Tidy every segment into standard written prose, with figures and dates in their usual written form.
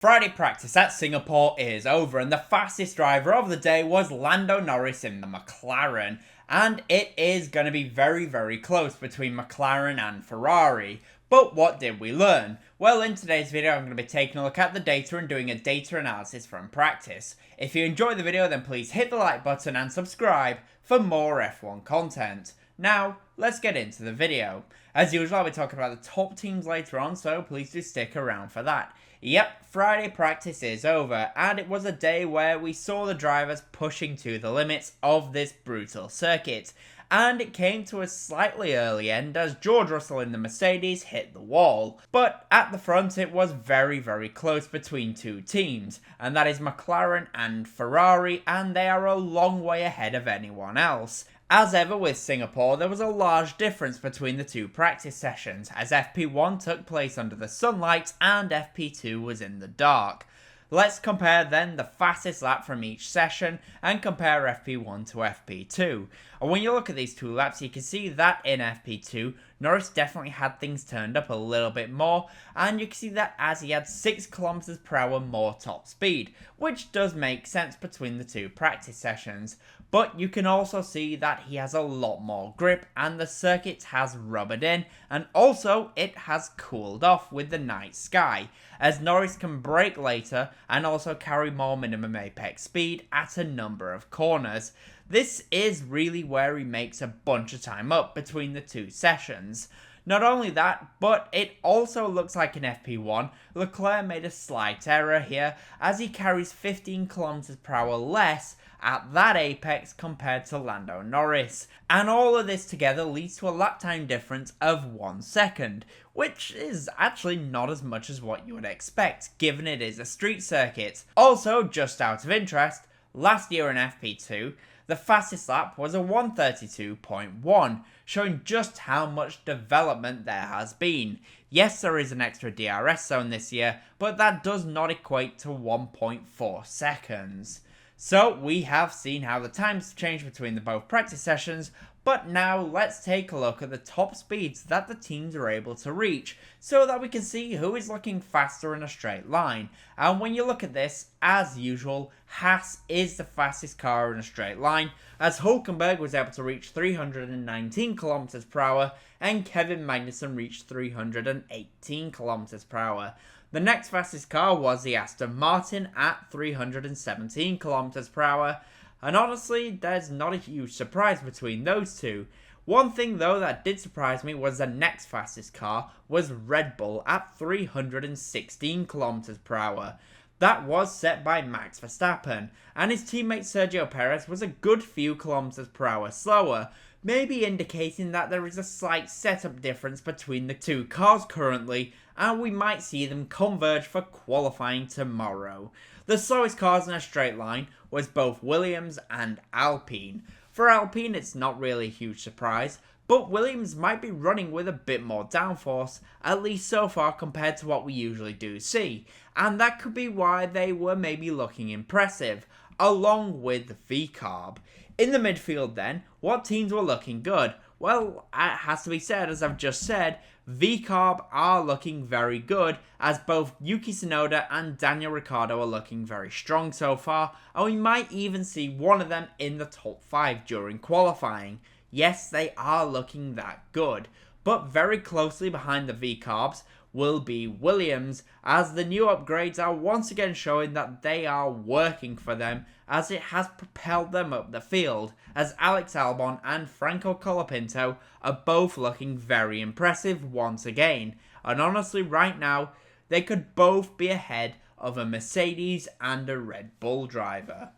Friday practice at Singapore is over and the fastest driver of the day was Lando Norris in the Mclaren, and it is going to be very close between McLaren and Ferrari. But what did we learn? Well, in today's video I'm going to be taking a look at the data and doing a data analysis from practice. If you enjoyed the video then please hit the like button and subscribe for more F1 content. Now, let's get into the video. As usual, I'll be talking about the top teams later on, so please do stick around for that. Yep, Friday practice is over, and it was a day where we saw the drivers pushing to the limits of this brutal circuit. And it came to a slightly early end as George Russell in the Mercedes hit the wall. But at the front it was very close between two teams, and that is McLaren and Ferrari, and they are a long way ahead of anyone else. As ever with Singapore, there was a large difference between the two practice sessions, as FP1 took place under the sunlight and FP2 was in the dark. Let's compare then the fastest lap from each session and compare FP1 to FP2. And when you look at these two laps, you can see that in FP2, Norris definitely had things turned up a little bit more, and you can see that as he had 6 km/h more top speed, which does make sense between the two practice sessions. But you can also see that he has a lot more grip and the circuit has rubbered in, and also it has cooled off with the night sky, as Norris can brake later and also carry more minimum apex speed at a number of corners. This is really where he makes a bunch of time up between the two sessions. Not only that, but it also looks like in FP1, Leclerc made a slight error here as he carries 15 km/h less at that apex compared to Lando Norris. And all of this together leads to a lap time difference of 1 second, which is actually not as much as what you would expect, given it is a street circuit. Also, just out of interest, last year in FP2, the fastest lap was a 1:32.1, showing just how much development there has been. Yes, there is an extra DRS zone this year, but that does not equate to 1.4 seconds. So we have seen how the times change between the both practice sessions, but now let's take a look at the top speeds that the teams are able to reach so that we can see who is looking faster in a straight line. And when you look at this, as usual, Haas is the fastest car in a straight line, as Hülkenberg was able to reach 319 km/h and Kevin Magnussen reached 318 km/h. The next fastest car was the Aston Martin at 317 km/h, and honestly, there's not a huge surprise between those two. One thing though that did surprise me was the next fastest car was Red Bull at 316 km/h. That was set by Max Verstappen, and his teammate Sergio Perez was a good few km/h slower, maybe indicating that there is a slight setup difference between the two cars currently, and we might see them converge for qualifying tomorrow. The slowest cars in a straight line was both Williams and Alpine. For Alpine it's not really a huge surprise, but Williams might be running with a bit more downforce, at least so far compared to what we usually do see, and that could be why they were maybe looking impressive, along with the VCARB. In the midfield then, what teams were looking good? Well, it has to be said, as I've just said, VCARB are looking very good, as both Yuki Tsunoda and Daniel Ricciardo are looking very strong so far, and we might even see one of them in the top 5 during qualifying. Yes, they are looking that good, but very closely behind the VCARBs will be Williams, as the new upgrades are once again showing that they are working for them, as it has propelled them up the field, as Alex Albon and Franco Collapinto are both looking very impressive once again, and honestly right now they could both be ahead of a Mercedes and a Red Bull driver.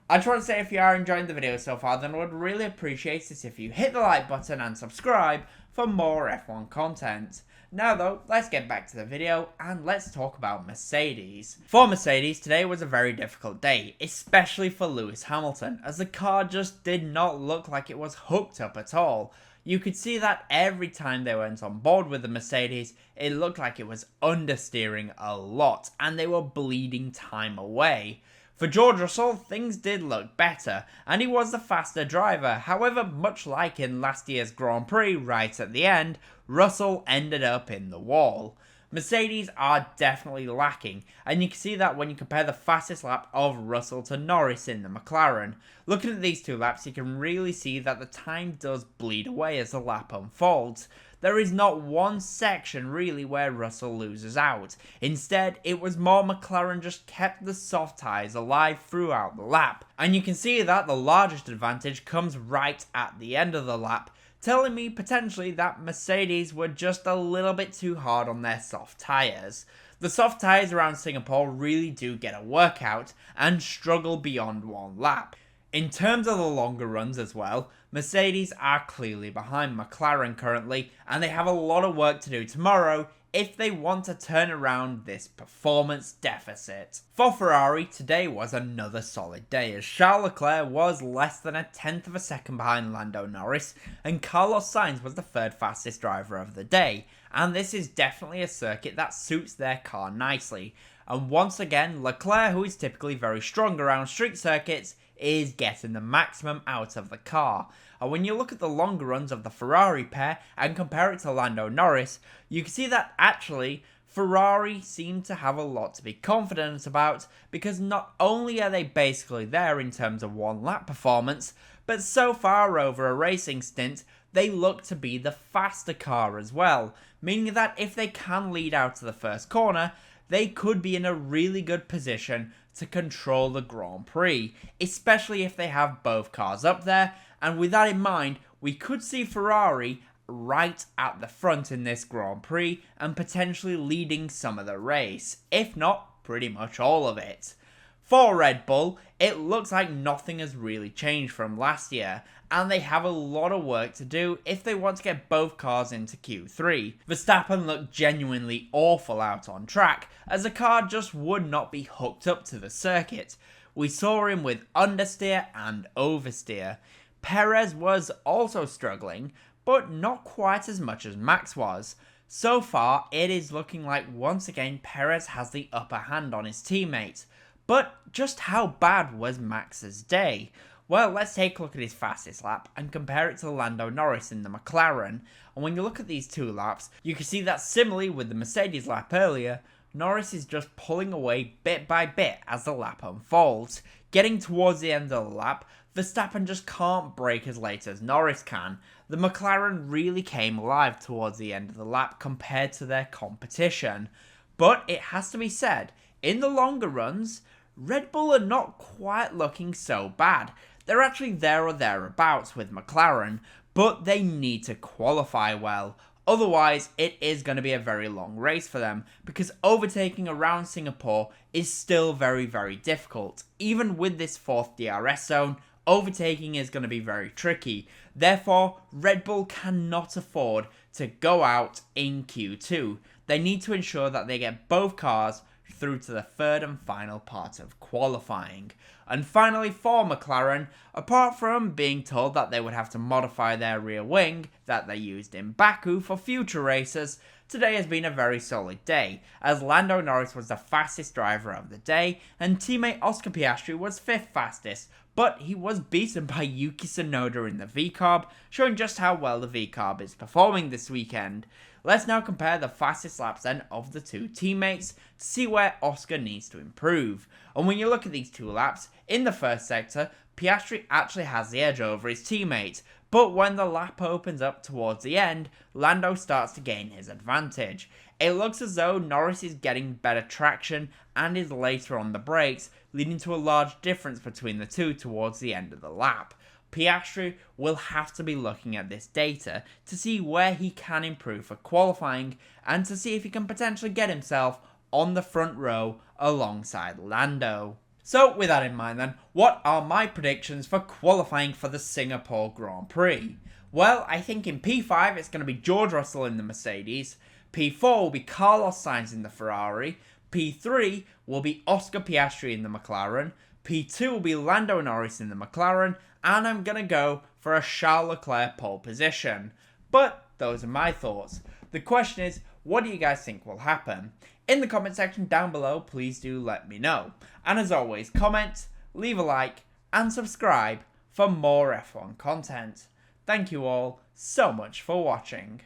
I just want to say, if you are enjoying the video so far, then I would really appreciate it if you hit the like button and subscribe for more F1 content. Now though, let's get back to the video and let's talk about Mercedes. For Mercedes, today was a very difficult day, especially for Lewis Hamilton, as the car just did not look like it was hooked up at all. You could see that every time they went on board with the Mercedes, it looked like it was understeering a lot and they were bleeding time away. For George Russell, things did look better, and he was the faster driver. However, much like in last year's Grand Prix right at the end, Russell ended up in the wall. Mercedes are definitely lacking, and you can see that when you compare the fastest lap of Russell to Norris in the McLaren. Looking at these two laps, you can really see that the time does bleed away as the lap unfolds. There is not one section really where Russell loses out. Instead, it was more McLaren just kept the soft tyres alive throughout the lap. And you can see that the largest advantage comes right at the end of the lap, telling me potentially that Mercedes were just a little bit too hard on their soft tyres. The soft tyres around Singapore really do get a workout and struggle beyond one lap. In terms of the longer runs as well, Mercedes are clearly behind McLaren currently, and they have a lot of work to do tomorrow if they want to turn around this performance deficit. For Ferrari, today was another solid day as Charles Leclerc was less than a tenth of a second behind Lando Norris, and Carlos Sainz was the third fastest driver of the day, and this is definitely a circuit that suits their car nicely. And once again, Leclerc, who is typically very strong around street circuits, is getting the maximum out of the car. And when you look at the longer runs of the Ferrari pair and compare it to Lando Norris, you can see that actually Ferrari seem to have a lot to be confident about, because not only are they basically there in terms of one lap performance, but so far over a racing stint, they look to be the faster car as well, meaning that if they can lead out to the first corner, they could be in a really good position to control the Grand Prix, especially if they have both cars up there. And with that in mind, we could see Ferrari right at the front in this Grand Prix and potentially leading some of the race, if not pretty much all of it. For Red Bull, it looks like nothing has really changed from last year, and they have a lot of work to do if they want to get both cars into Q3. Verstappen looked genuinely awful out on track, as the car just would not be hooked up to the circuit. We saw him with Understeer and Oversteer. Perez was also struggling, but not quite as much as Max was. So far, it is looking like once again Perez has the upper hand on his teammate. But just how bad was Max's day? Well, let's take a look at his fastest lap and compare it to Lando Norris in the McLaren. And when you look at these two laps, you can see that similarly with the Mercedes lap earlier, Norris is just pulling away bit by bit as the lap unfolds. Getting towards the end of the lap, Verstappen just can't brake as late as Norris can. The McLaren really came alive towards the end of the lap compared to their competition. But it has to be said, in the longer runs, Red Bull are not quite looking so bad. They're actually there or thereabouts with McLaren, but they need to qualify well. Otherwise, it is going to be a very long race for them, because overtaking around Singapore is still very, very difficult. Even with this fourth DRS zone, overtaking is going to be very tricky. Therefore, Red Bull cannot afford to go out in Q2. They need to ensure that they get both cars through to the third and final part of qualifying. And finally, for McLaren, apart from being told that they would have to modify their rear wing that they used in Baku for future races, today has been a very solid day, as Lando Norris was the fastest driver of the day, and teammate Oscar Piastri was 5th fastest, but he was beaten by Yuki Tsunoda in the VCARB, showing just how well the VCARB is performing this weekend. Let's now compare the fastest laps then of the two teammates to see where Oscar needs to improve. And when you look at these two laps, in the first sector, Piastri actually has the edge over his teammate, but when the lap opens up towards the end, Lando starts to gain his advantage. It looks as though Norris is getting better traction and is later on the brakes, leading to a large difference between the two towards the end of the lap. Piastri will have to be looking at this data to see where he can improve for qualifying and to see if he can potentially get himself on the front row alongside Lando. So with that in mind then, what are my predictions for qualifying for the Singapore Grand Prix? Well, I think in P5 it's going to be George Russell in the Mercedes, P4 will be Carlos Sainz in the Ferrari, P3 will be Oscar Piastri in the McLaren, P2 will be Lando Norris in the McLaren, and I'm going to go for a Charles Leclerc pole position. But those are my thoughts. The question is, what do you guys think will happen? In the comment section down below, please do let me know. And as always, comment, leave a like, and subscribe for more F1 content. Thank you all so much for watching.